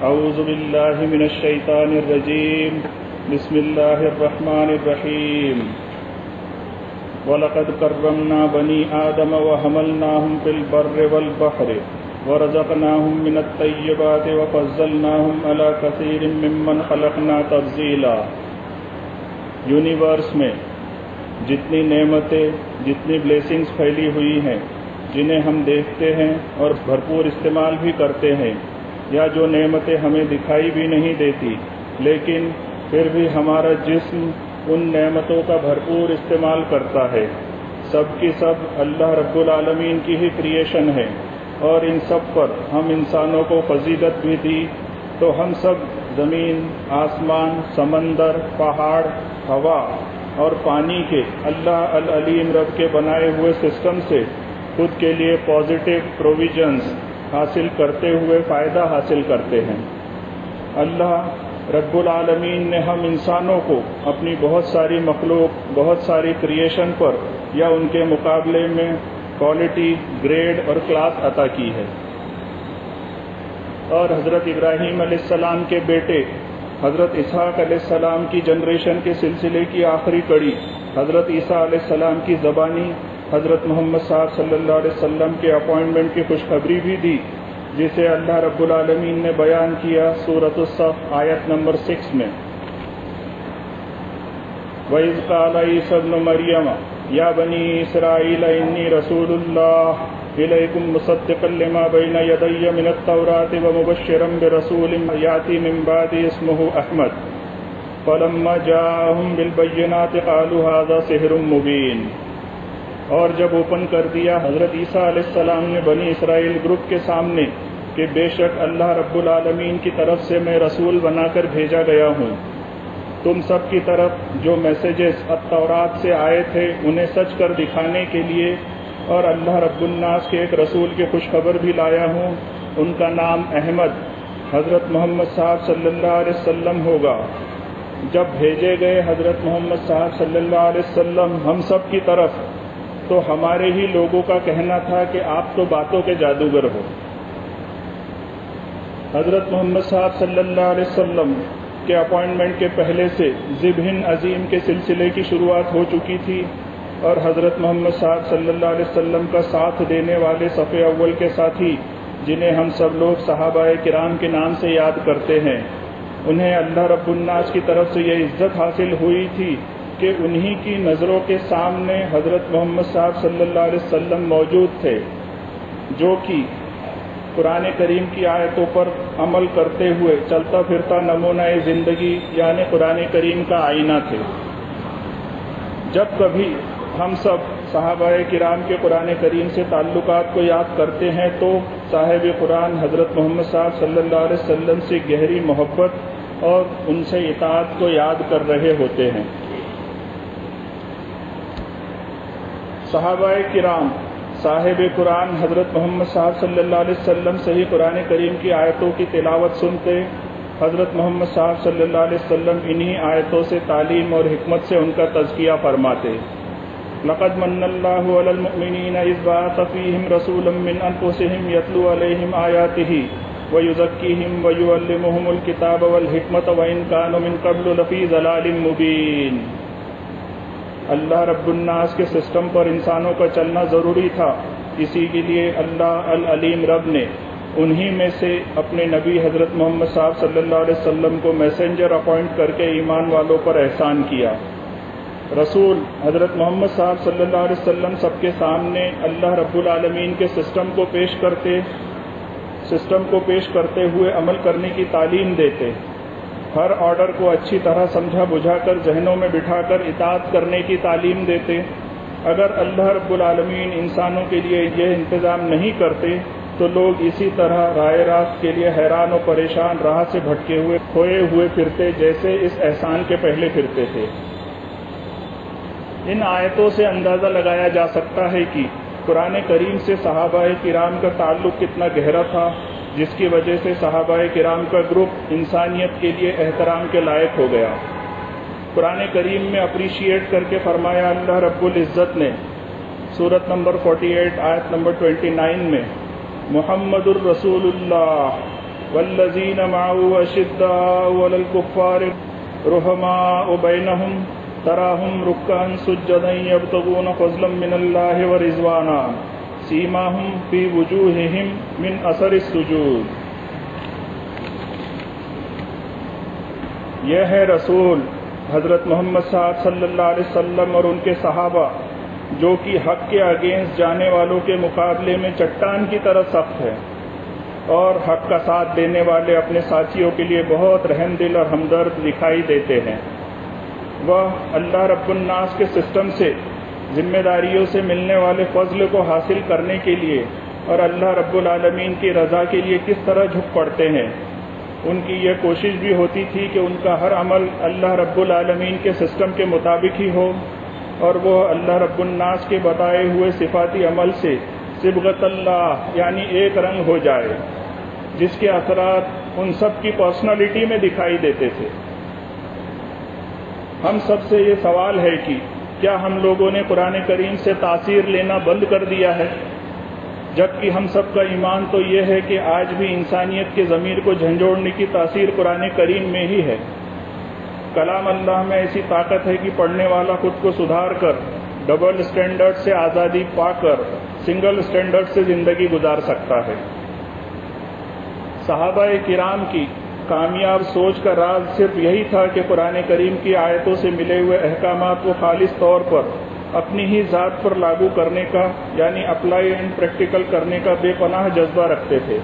اعوذ باللہ من الشیطان الرجیم بسم اللہ الرحمن الرحیم وَلَقَدْ كَرَّمْنَا بَنِي آدَمَ وَحَمَلْنَاهُمْ فِي الْبَرِّ وَالْبَحْرِ وَرَزَقْنَاهُمْ مِنَ الطَّيِّبَاتِ وَفَضَّلْنَاهُمْ عَلَى كَثِيرٍ مِّمَّنْ خَلَقْنَا تَفْضِيلًا۔ یونیورس میں جتنی نعمتیں، جتنی بلیسنگز پھیلی ہوئی ہیں، جنہیں ہم دیکھتے ہیں اور بھرپور استعمال بھی کرتے ہیں، یا جو نعمتیں ہمیں دکھائی بھی نہیں دیتی لیکن پھر بھی ہمارا جسم ان نعمتوں کا بھرپور استعمال کرتا ہے، سب کی سب اللہ رب العالمین کی ہی کریشن ہے، اور ان سب پر ہم انسانوں کو فضیلت بھی دی، تو ہم سب زمین، آسمان، سمندر، پہاڑ، ہوا اور پانی کے اللہ العلیم رب کے بنائے ہوئے سسٹم سے خود کے لیے پازیٹیو پروویژنز حاصل کرتے ہوئے فائدہ حاصل کرتے ہیں۔ اللہ رب العالمین نے ہم انسانوں کو اپنی بہت ساری مخلوق، بہت ساری کریشن پر یا ان کے مقابلے میں کوالٹی، گریڈ اور کلاس عطا کی ہے، اور حضرت ابراہیم علیہ السلام کے بیٹے حضرت اسحاق علیہ السلام کی جنریشن کے سلسلے کی آخری کڑی حضرت عیسیٰ علیہ السلام کی زبانی حضرت محمد صاحب صلی اللہ علیہ وسلم کے اپوائنٹمنٹ کی خوشخبری بھی دی، جسے اللہ رب العالمین نے بیان کیا سورۃ الصف آیت نمبر 6 میں۔ وَإِذْ قَالَ عِيسَى ابْنُ مَرْيَمَ يَا بَنِي إِسْرَائِيلَ إِنِّي رَسُولُ اللَّهِ إِلَيْكُمْ مُصَدِّقًا لِمَا بَيْنَ يَدَيَّ مِنَ التَّوْرَاةِ وَمُبَشِّرًا بِرَسُولٍ يَأْتِي مِن بَعْدِي اسْمُهُ أَحْمَدُ فَلَمَّا جَاءَهُم بِالْبَيِّنَاتِ قَالُوا هَٰذَا سِحْرٌ مُّبِينٌ۔ اور جب اوپن کر دیا حضرت عیسیٰ علیہ السلام نے بنی اسرائیل گروپ کے سامنے کہ بے شک اللہ رب العالمین کی طرف سے میں رسول بنا کر بھیجا گیا ہوں، تم سب کی طرف جو میسیجز التورات سے آئے تھے انہیں سچ کر دکھانے کے لیے، اور اللہ رب الناس کے ایک رسول کی خوشخبر بھی لایا ہوں، ان کا نام احمد حضرت محمد صاحب صلی اللہ علیہ وسلم ہوگا۔ جب بھیجے گئے حضرت محمد صاحب صلی اللہ علیہ وسلم ہم سب کی طرف، تو ہمارے ہی لوگوں کا کہنا تھا کہ آپ تو باتوں کے جادوگر ہو۔ حضرت محمد صاحب صلی اللہ علیہ وسلم کے اپوائنٹمنٹ کے پہلے سے ذبح عظیم کے سلسلے کی شروعات ہو چکی تھی، اور حضرت محمد صاحب صلی اللہ علیہ وسلم کا ساتھ دینے والے صف اول کے ساتھی، جنہیں ہم سب لوگ صحابہ کرام کے نام سے یاد کرتے ہیں، انہیں اللہ رب الناس کی طرف سے یہ عزت حاصل ہوئی تھی کہ انہی کی نظروں کے سامنے حضرت محمد صاحب صلی اللہ علیہ وسلم موجود تھے، جو کہ قرآن کریم کی آیتوں پر عمل کرتے ہوئے چلتا پھرتا نمونہ زندگی یعنی قرآن کریم کا آئینہ تھے۔ جب کبھی ہم سب صحابہ کرام کے قرآن کریم سے تعلقات کو یاد کرتے ہیں تو صاحب قرآن حضرت محمد صاحب صلی اللہ علیہ وسلم سے گہری محبت اور ان سے اطاعت کو یاد کر رہے ہوتے ہیں۔ صحابہ کرام صاحب قرآن حضرت محمد صاحب صلی اللہ علیہ وسلم سے ہی قرآن کریم کی آیتوں کی تلاوت سنتے، حضرت محمد صاحب صلی اللہ علیہ وسلم انہی آیتوں سے تعلیم اور حکمت سے ان کا تزکیہ فرماتے۔ لَقَدْ مَنَّ اللَّهُ عَلَى الْمُؤْمِنِينَ إِذْ بَعَثَ فِيهِمْ رَسُولًا مِّنْ أَنفُسِهِمْ يَتْلُو عَلَيْهِمْ آيَاتِهِ وَيُزَكِّيهِمْ وَيُعَلِّمُهُمُ الْكِتَابَ وَالْحِكْمَةَ وَإِنْ كَانُوا مِنْ قَبْلُ لَفِي ضَلَالٍ مُّبِينٍ۔ اللہ رب الناس کے سسٹم پر انسانوں کا چلنا ضروری تھا، اسی کے لیے اللہ العلیم رب نے انہی میں سے اپنے نبی حضرت محمد صاحب صلی اللہ علیہ وسلم کو میسنجر اپوائنٹ کر کے ایمان والوں پر احسان کیا۔ رسول حضرت محمد صاحب صلی اللہ علیہ وسلم سب کے سامنے اللہ رب العالمین کے سسٹم کو پیش کرتے ہوئے عمل کرنے کی تعلیم دیتے، ہر آرڈر کو اچھی طرح سمجھا بجھا کر ذہنوں میں بٹھا کر اطاعت کرنے کی تعلیم دیتے۔ اگر اللہ رب العالمین انسانوں کے لیے یہ انتظام نہیں کرتے تو لوگ اسی طرح راہ راست کے لیے حیران و پریشان راہ سے بھٹکے ہوئے کھوئے ہوئے پھرتے جیسے اس احسان کے پہلے پھرتے تھے۔ ان آیتوں سے اندازہ لگایا جا سکتا ہے کہ قرآن کریم سے صحابہ کرام کا تعلق کتنا گہرا تھا، جس کی وجہ سے صحابہ کرام کا گروپ انسانیت کے لیے احترام کے لائق ہو گیا۔ قرآن کریم میں اپریشیٹ کر کے فرمایا اللہ رب العزت نے سورت نمبر 48 آیت نمبر 29 میں، محمد الرسول اللہ والذین معه اشداء علی الکفار رحماء بینہم تراہم رکعا سجدا یبتغون فضلا من اللہ ورضوانا سیماہم فی وجوہہم من اثر السجود. یہ ہے رسول حضرت محمد صاحب صلی اللہ علیہ وسلم اور ان کے صحابہ جو کہ حق کے اگینسٹ جانے والوں کے مقابلے میں چٹان کی طرح سخت ہے، اور حق کا ساتھ دینے والے اپنے ساتھیوں کے لیے بہت رحم دل اور ہمدرد دکھائی دیتے ہیں. وہ اللہ رب الناس کے سسٹم سے ذمہ داریوں سے ملنے والے فضل کو حاصل کرنے کے لیے اور اللہ رب العالمین کی رضا کے لیے کس طرح جھک پڑتے ہیں. ان کی یہ کوشش بھی ہوتی تھی کہ ان کا ہر عمل اللہ رب العالمین کے سسٹم کے مطابق ہی ہو، اور وہ اللہ رب الناس کے بتائے ہوئے صفاتی عمل سے صبغت اللہ یعنی ایک رنگ ہو جائے، جس کے اثرات ان سب کی پرسنالٹی میں دکھائی دیتے تھے. ہم سب سے یہ سوال ہے کہ کیا ہم لوگوں نے قرآن کریم سے تاثیر لینا بند کر دیا ہے؟ جبکہ ہم سب کا ایمان تو یہ ہے کہ آج بھی انسانیت کے ضمیر کو جھنجھوڑنے کی تاثیر قرآن کریم میں ہی ہے. کلام اللہ میں ایسی طاقت ہے کہ پڑھنے والا خود کو سدھار کر ڈبل اسٹینڈرڈ سے آزادی پا کر سنگل اسٹینڈرڈ سے زندگی گزار سکتا ہے. صحابہ کرام کی کامیاب سوچ کا راز صرف یہی تھا کہ قرآن کریم کی آیتوں سے ملے ہوئے احکامات کو خالص طور پر اپنی ہی ذات پر لاگو کرنے کا یعنی اپلائی اینڈ پریکٹیکل کرنے کا بے پناہ جذبہ رکھتے تھے.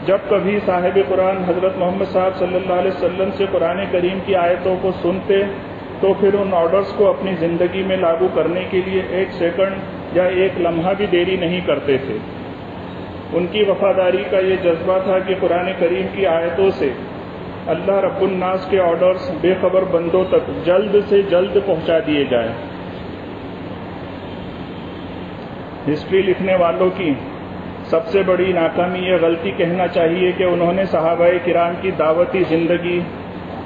جب کبھی صاحب قرآن حضرت محمد صاحب صلی اللہ علیہ وسلم سے قرآن کریم کی آیتوں کو سنتے تو پھر ان آرڈرز کو اپنی زندگی میں لاگو کرنے کے لیے ایک سیکنڈ یا ایک لمحہ بھی دیری نہیں کرتے تھے. ان کی وفاداری کا یہ جذبہ تھا کہ قرآن کریم کی آیتوں سے اللہ رب الناس کے آرڈرز بے خبر بندوں تک جلد سے جلد پہنچا دیے جائیں. ہسٹری لکھنے والوں کی سب سے بڑی ناکامی یہ غلطی کہنا چاہیے کہ انہوں نے صحابہ کرام کی دعوتی زندگی،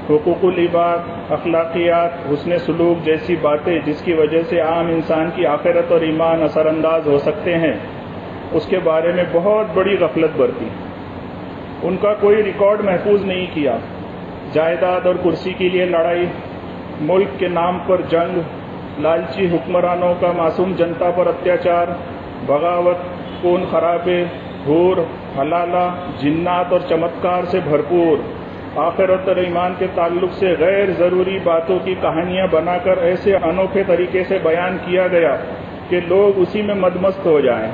حقوق العباد، اخلاقیات، حسن سلوک جیسی باتیں جس کی وجہ سے عام انسان کی آخرت اور ایمان اثر انداز ہو سکتے ہیں، اس کے بارے میں بہت بڑی غفلت برتی. ان کا کوئی ریکارڈ محفوظ نہیں کیا. جائیداد اور کرسی کے لیے لڑائی، ملک کے نام پر جنگ، لالچی حکمرانوں کا معصوم جنتا پر اتیاچار، بغاوت، خون خرابے، حور، حلالہ، جنات اور چمتکار سے بھرپور، آخرت اور ایمان کے تعلق سے غیر ضروری باتوں کی کہانیاں بنا کر ایسے انوکھے طریقے سے بیان کیا گیا کہ لوگ اسی میں مدمست ہو جائیں.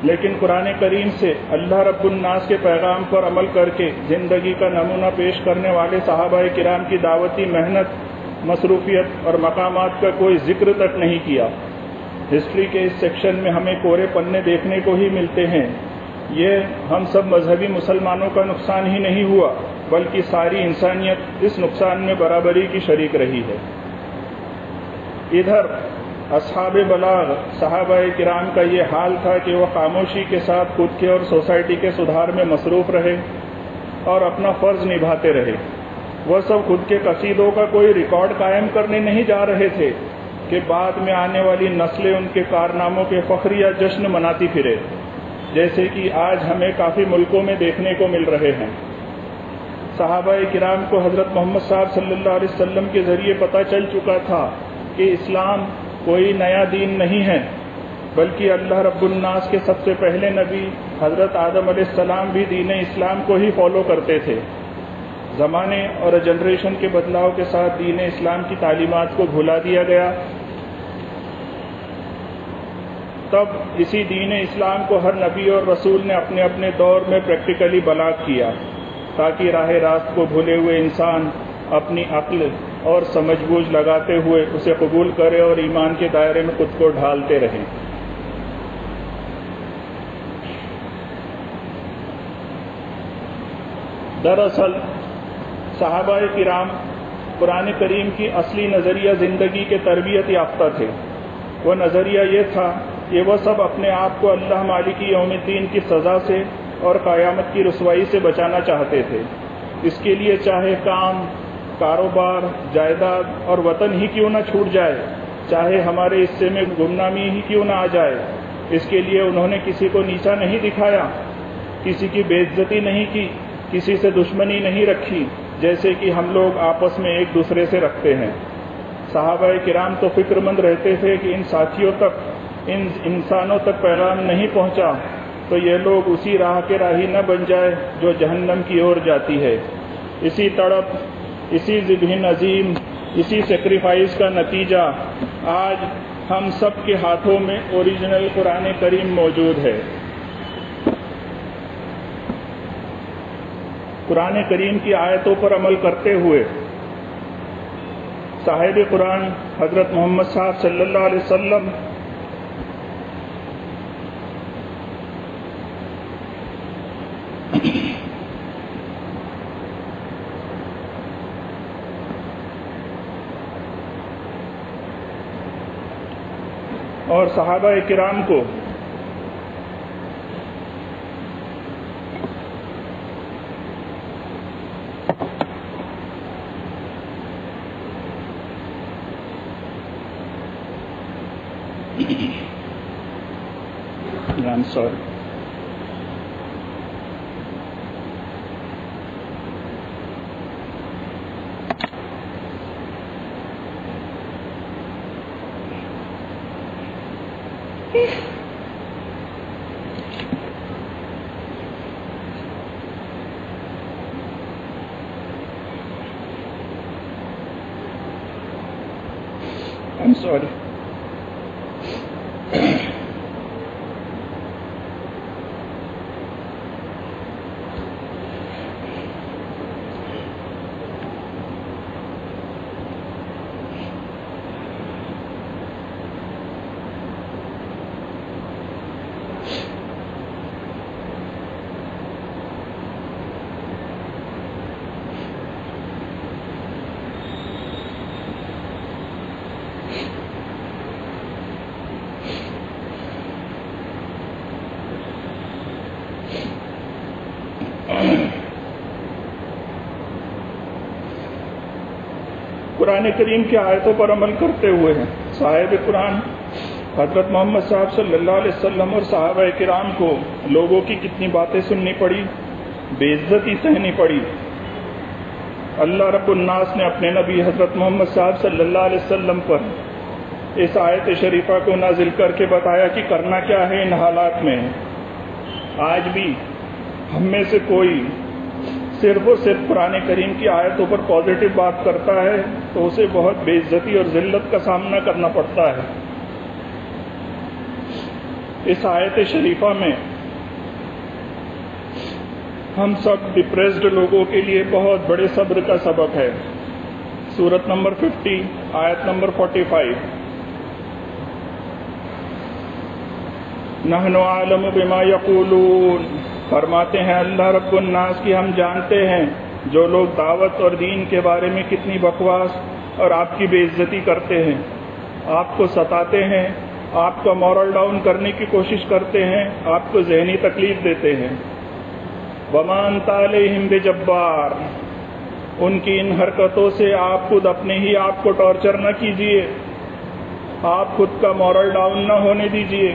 لیکن قرآن کریم سے اللہ رب الناس کے پیغام پر عمل کر کے زندگی کا نمونہ پیش کرنے والے صحابہ کرام کی دعوتی محنت، مصروفیت اور مقامات کا کوئی ذکر تک نہیں کیا. ہسٹری کے اس سیکشن میں ہمیں کورے پنے دیکھنے کو ہی ملتے ہیں. یہ ہم سب مذہبی مسلمانوں کا نقصان ہی نہیں ہوا بلکہ ساری انسانیت اس نقصان میں برابری کی شریک رہی ہے. ادھر اصحاب بلاغ صحابہ کرام کا یہ حال تھا کہ وہ خاموشی کے ساتھ خود کے اور سوسائٹی کے سدھار میں مصروف رہے اور اپنا فرض نبھاتے رہے. وہ سب خود کے قصیدوں کا کوئی ریکارڈ قائم کرنے نہیں جا رہے تھے کہ بعد میں آنے والی نسلیں ان کے کارناموں کے فخر یا جشن مناتی پھرے، جیسے کہ آج ہمیں کافی ملکوں میں دیکھنے کو مل رہے ہیں. صحابہ کرام کو حضرت محمد صاحب صلی اللہ علیہ وسلم کے ذریعے پتہ چل چکا تھا کہ اسلام کوئی نیا دین نہیں ہے، بلکہ اللہ رب الناس کے سب سے پہلے نبی حضرت آدم علیہ السلام بھی دین اسلام کو ہی فالو کرتے تھے. زمانے اور جنریشن کے بدلاؤ کے ساتھ دین اسلام کی تعلیمات کو بھلا دیا گیا. تب اسی دین اسلام کو ہر نبی اور رسول نے اپنے اپنے دور میں پریکٹیکلی بلاغ کیا تاکہ راہ راست کو بھولے ہوئے انسان اپنی عقل اور سمجھ بوجھ لگاتے ہوئے اسے قبول کرے اور ایمان کے دائرے میں خود کو ڈھالتے رہیں. دراصل صحابہ کرام قرآن کریم کی اصلی نظریہ زندگی کے تربیت یافتہ تھے. وہ نظریہ یہ تھا کہ وہ سب اپنے آپ کو اللہ مالک یوم الدین کی سزا سے اور قیامت کی رسوائی سے بچانا چاہتے تھے. اس کے لیے چاہے کام، کاروبار، جائیداد اور وطن ہی کیوں نہ چھوٹ جائے، چاہے ہمارے حصے میں گمنامی ہی کیوں نہ آ جائے، اس کے لیے انہوں نے کسی کو نیچا نہیں دکھایا. کسی کی بے عزتی نہیں کی، کسی سے دشمنی نہیں رکھی جیسے کہ ہم لوگ آپس میں ایک دوسرے سے رکھتے ہیں۔ صحابہ کرام تو فکر مند رہتے تھے کہ ان ساتھیوں تک، ان انسانوں تک پیغام نہیں پہنچا تو یہ لوگ اسی راہ کے راہی نہ بن جائے جو جہنم کی اور جاتی ہے۔ اسی تڑپ، اسی ذبح عظیم، اسی سیکریفائس کا نتیجہ آج ہم سب کے ہاتھوں میں اوریجنل قرآن کریم موجود ہے۔ قرآن کریم کی آیتوں پر عمل کرتے ہوئے صاحب قرآن حضرت محمد صاحب صلی اللہ علیہ وسلم اور صحابہ کرام کو I'm sorry. I'm sorry. قرآن کریم کی آیتوں پر عمل کرتے ہوئے ہیں صاحب قرآن حضرت محمد صاحب صلی اللہ علیہ وسلم اور صحابہ کرام کو لوگوں کی کتنی باتیں سننی پڑی، بے عزتی سہنی پڑی۔ اللہ رب الناس نے اپنے نبی حضرت محمد صاحب صلی اللہ علیہ وسلم پر اس آیت شریفہ کو نازل کر کے بتایا کہ کرنا کیا ہے ان حالات میں۔ آج بھی ہم میں سے کوئی صرف اور صرف قرآن کریم کی آیتوں پر پازیٹو بات کرتا ہے تو اسے بہت بے عزتی اور ذلت کا سامنا کرنا پڑتا ہے۔ اس آیت شریفہ میں ہم سب ڈپریسڈ لوگوں کے لیے بہت بڑے صبر کا سبق ہے۔ سورت نمبر 50 آیت نمبر 45، نحن عالم بما یقولون، فرماتے ہیں اللہ رب الناس کی ہم جانتے ہیں جو لوگ دعوت اور دین کے بارے میں کتنی بکواس اور آپ کی بے عزتی کرتے ہیں، آپ کو ستاتے ہیں، آپ کو مورل ڈاؤن کرنے کی کوشش کرتے ہیں، آپ کو ذہنی تکلیف دیتے ہیں۔ وما انت علیہم بجبار، ان کی ان حرکتوں سے آپ خود اپنے ہی آپ کو ٹارچر نہ کیجیے، آپ خود کا مورل ڈاؤن نہ ہونے دیجیے۔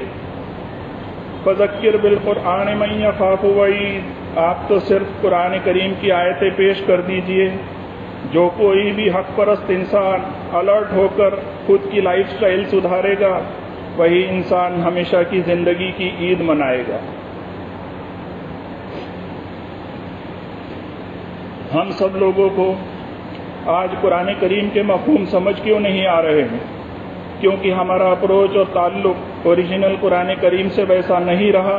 فذکر بالقرآن من یخاف وعید، آپ تو صرف قرآن کریم کی آیتیں پیش کر دیجئے، جو کوئی بھی حق پرست انسان الرٹ ہو کر خود کی لائف سٹائل سدھارے گا وہی انسان ہمیشہ کی زندگی کی عید منائے گا۔ ہم سب لوگوں کو آج قرآن کریم کے مفہوم سمجھ کیوں نہیں آ رہے ہیں؟ کیونکہ ہمارا اپروچ اور تعلق اوریجنل قرآن کریم سے ویسا نہیں رہا،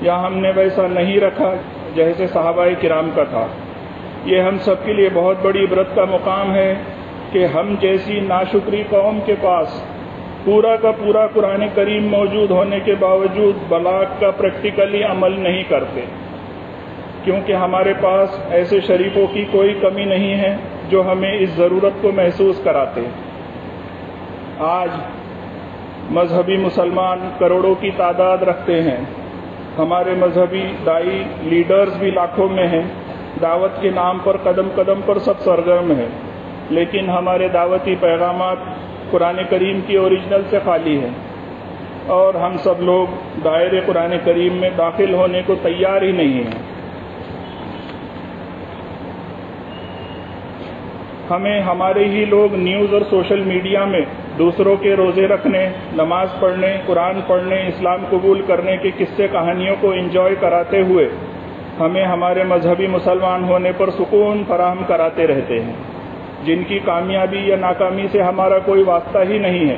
یا ہم نے ویسا نہیں رکھا جیسے صحابہ کرام کا تھا۔ یہ ہم سب کے لیے بہت بڑی عبرت کا مقام ہے کہ ہم جیسی ناشکری قوم کے پاس پورا کا پورا قرآن کریم موجود ہونے کے باوجود بلاغ کا پریکٹیکلی عمل نہیں کرتے، کیونکہ ہمارے پاس ایسے شریفوں کی کوئی کمی نہیں ہے جو ہمیں اس ضرورت کو محسوس کراتے۔ آج مذہبی مسلمان کروڑوں کی تعداد رکھتے ہیں، ہمارے مذہبی دائی لیڈرز بھی لاکھوں میں ہیں، دعوت کے نام پر قدم قدم پر سب سرگرم ہیں، لیکن ہمارے دعوتی پیغامات قرآن کریم کی اوریجنل سے خالی ہیں۔ اور ہم سب لوگ دائرے قرآن کریم میں داخل ہونے کو تیار ہی نہیں ہیں۔ ہمیں ہمارے ہی لوگ نیوز اور سوشل میڈیا میں دوسروں کے روزے رکھنے، نماز پڑھنے، قرآن پڑھنے، اسلام قبول کرنے کے قصے کہانیوں کو انجوائے کراتے ہوئے ہمیں ہمارے مذہبی مسلمان ہونے پر سکون فراہم کراتے رہتے ہیں، جن کی کامیابی یا ناکامی سے ہمارا کوئی واسطہ ہی نہیں ہے۔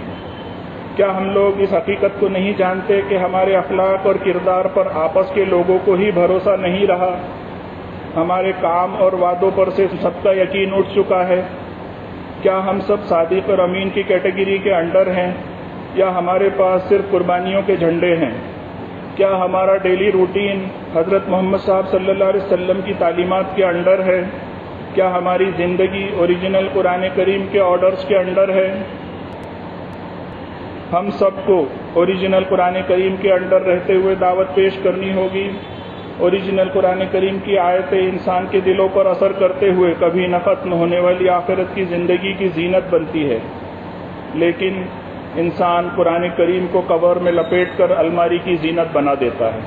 کیا ہم لوگ اس حقیقت کو نہیں جانتے کہ ہمارے اخلاق اور کردار پر آپس کے لوگوں کو ہی بھروسہ نہیں رہا؟ ہمارے کام اور وعدوں پر سے سب کا یقین اٹھ چکا ہے۔ کیا ہم سب صادق اور امین کی کیٹیگری کے انڈر ہیں، یا ہمارے پاس صرف قربانیوں کے جھنڈے ہیں؟ کیا ہمارا ڈیلی روٹین حضرت محمد صاحب صلی اللہ علیہ وسلم کی تعلیمات کے انڈر ہے؟ کیا ہماری زندگی اوریجنل قرآن کریم کے آرڈرز کے انڈر ہے؟ ہم سب کو اوریجنل قرآن کریم کے انڈر رہتے ہوئے دعوت پیش کرنی ہوگی۔ اوریجنل قرآن کریم کی آیتیں انسان کے دلوں پر اثر کرتے ہوئے کبھی نہ ختم ہونے والی آخرت کی زندگی کی زینت بنتی ہے، لیکن انسان قرآن کریم کو کور میں لپیٹ کر الماری کی زینت بنا دیتا ہے۔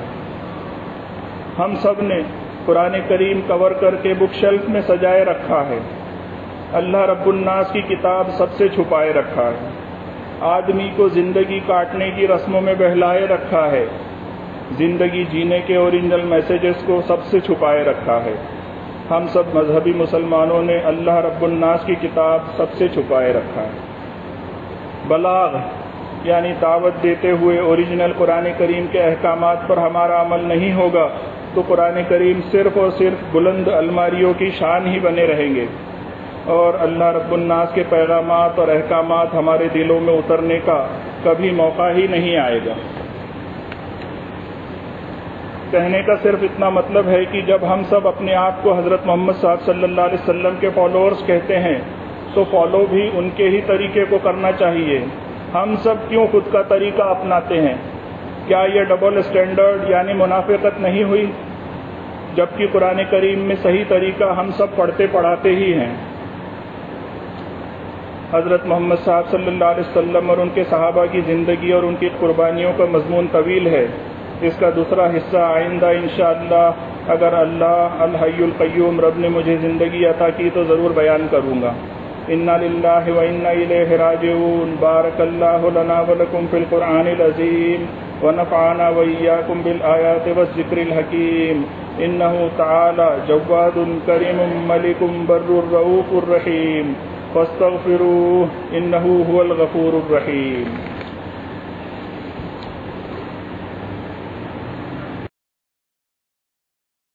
ہم سب نے قرآن کریم کور کر کے بک شیلف میں سجائے رکھا ہے، اللہ رب الناس کی کتاب سب سے چھپائے رکھا ہے، آدمی کو زندگی کاٹنے کی رسموں میں بہلائے رکھا ہے، زندگی جینے کے اوریجنل میسیجز کو سب سے چھپائے رکھا ہے۔ ہم سب مذہبی مسلمانوں نے اللہ رب الناس کی کتاب سب سے چھپائے رکھا ہے۔ بلاغ یعنی دعوت دیتے ہوئے اوریجنل قرآن کریم کے احکامات پر ہمارا عمل نہیں ہوگا تو قرآن کریم صرف اور صرف بلند الماریوں کی شان ہی بنے رہیں گے، اور اللہ رب الناس کے پیغامات اور احکامات ہمارے دلوں میں اترنے کا کبھی موقع ہی نہیں آئے گا۔ کہنے کا صرف اتنا مطلب ہے کہ جب ہم سب اپنے آپ کو حضرت محمد صاحب صلی اللہ علیہ وسلم کے فالوورز کہتے ہیں تو فالو بھی ان کے ہی طریقے کو کرنا چاہیے۔ ہم سب کیوں خود کا طریقہ اپناتے ہیں؟ کیا یہ ڈبل اسٹینڈرڈ یعنی منافقت نہیں ہوئی؟ جبکہ قرآن کریم میں صحیح طریقہ ہم سب پڑھتے پڑھاتے ہی ہیں۔ حضرت محمد صاحب صلی اللہ علیہ وسلم اور ان کے صحابہ کی زندگی اور ان کی قربانیوں کا مضمون طویل ہے۔ اس کا دوسرا حصہ آئندہ انشاءاللہ اگر اللہ الحی القیوم رب نے مجھے زندگی عطا کی تو ضرور بیان کروں گا۔ انا للہ و انا الیہ راجعون۔ بارک اللہ لنا ولکم فی القرآن العظیم ونفعنا وإیاکم بالآیات والذکر الحکیم۔ انہ تعالی جواد کریم ملک بر رؤوف الرحیم فاستغفروہ انہ هو الغفور الرحیم۔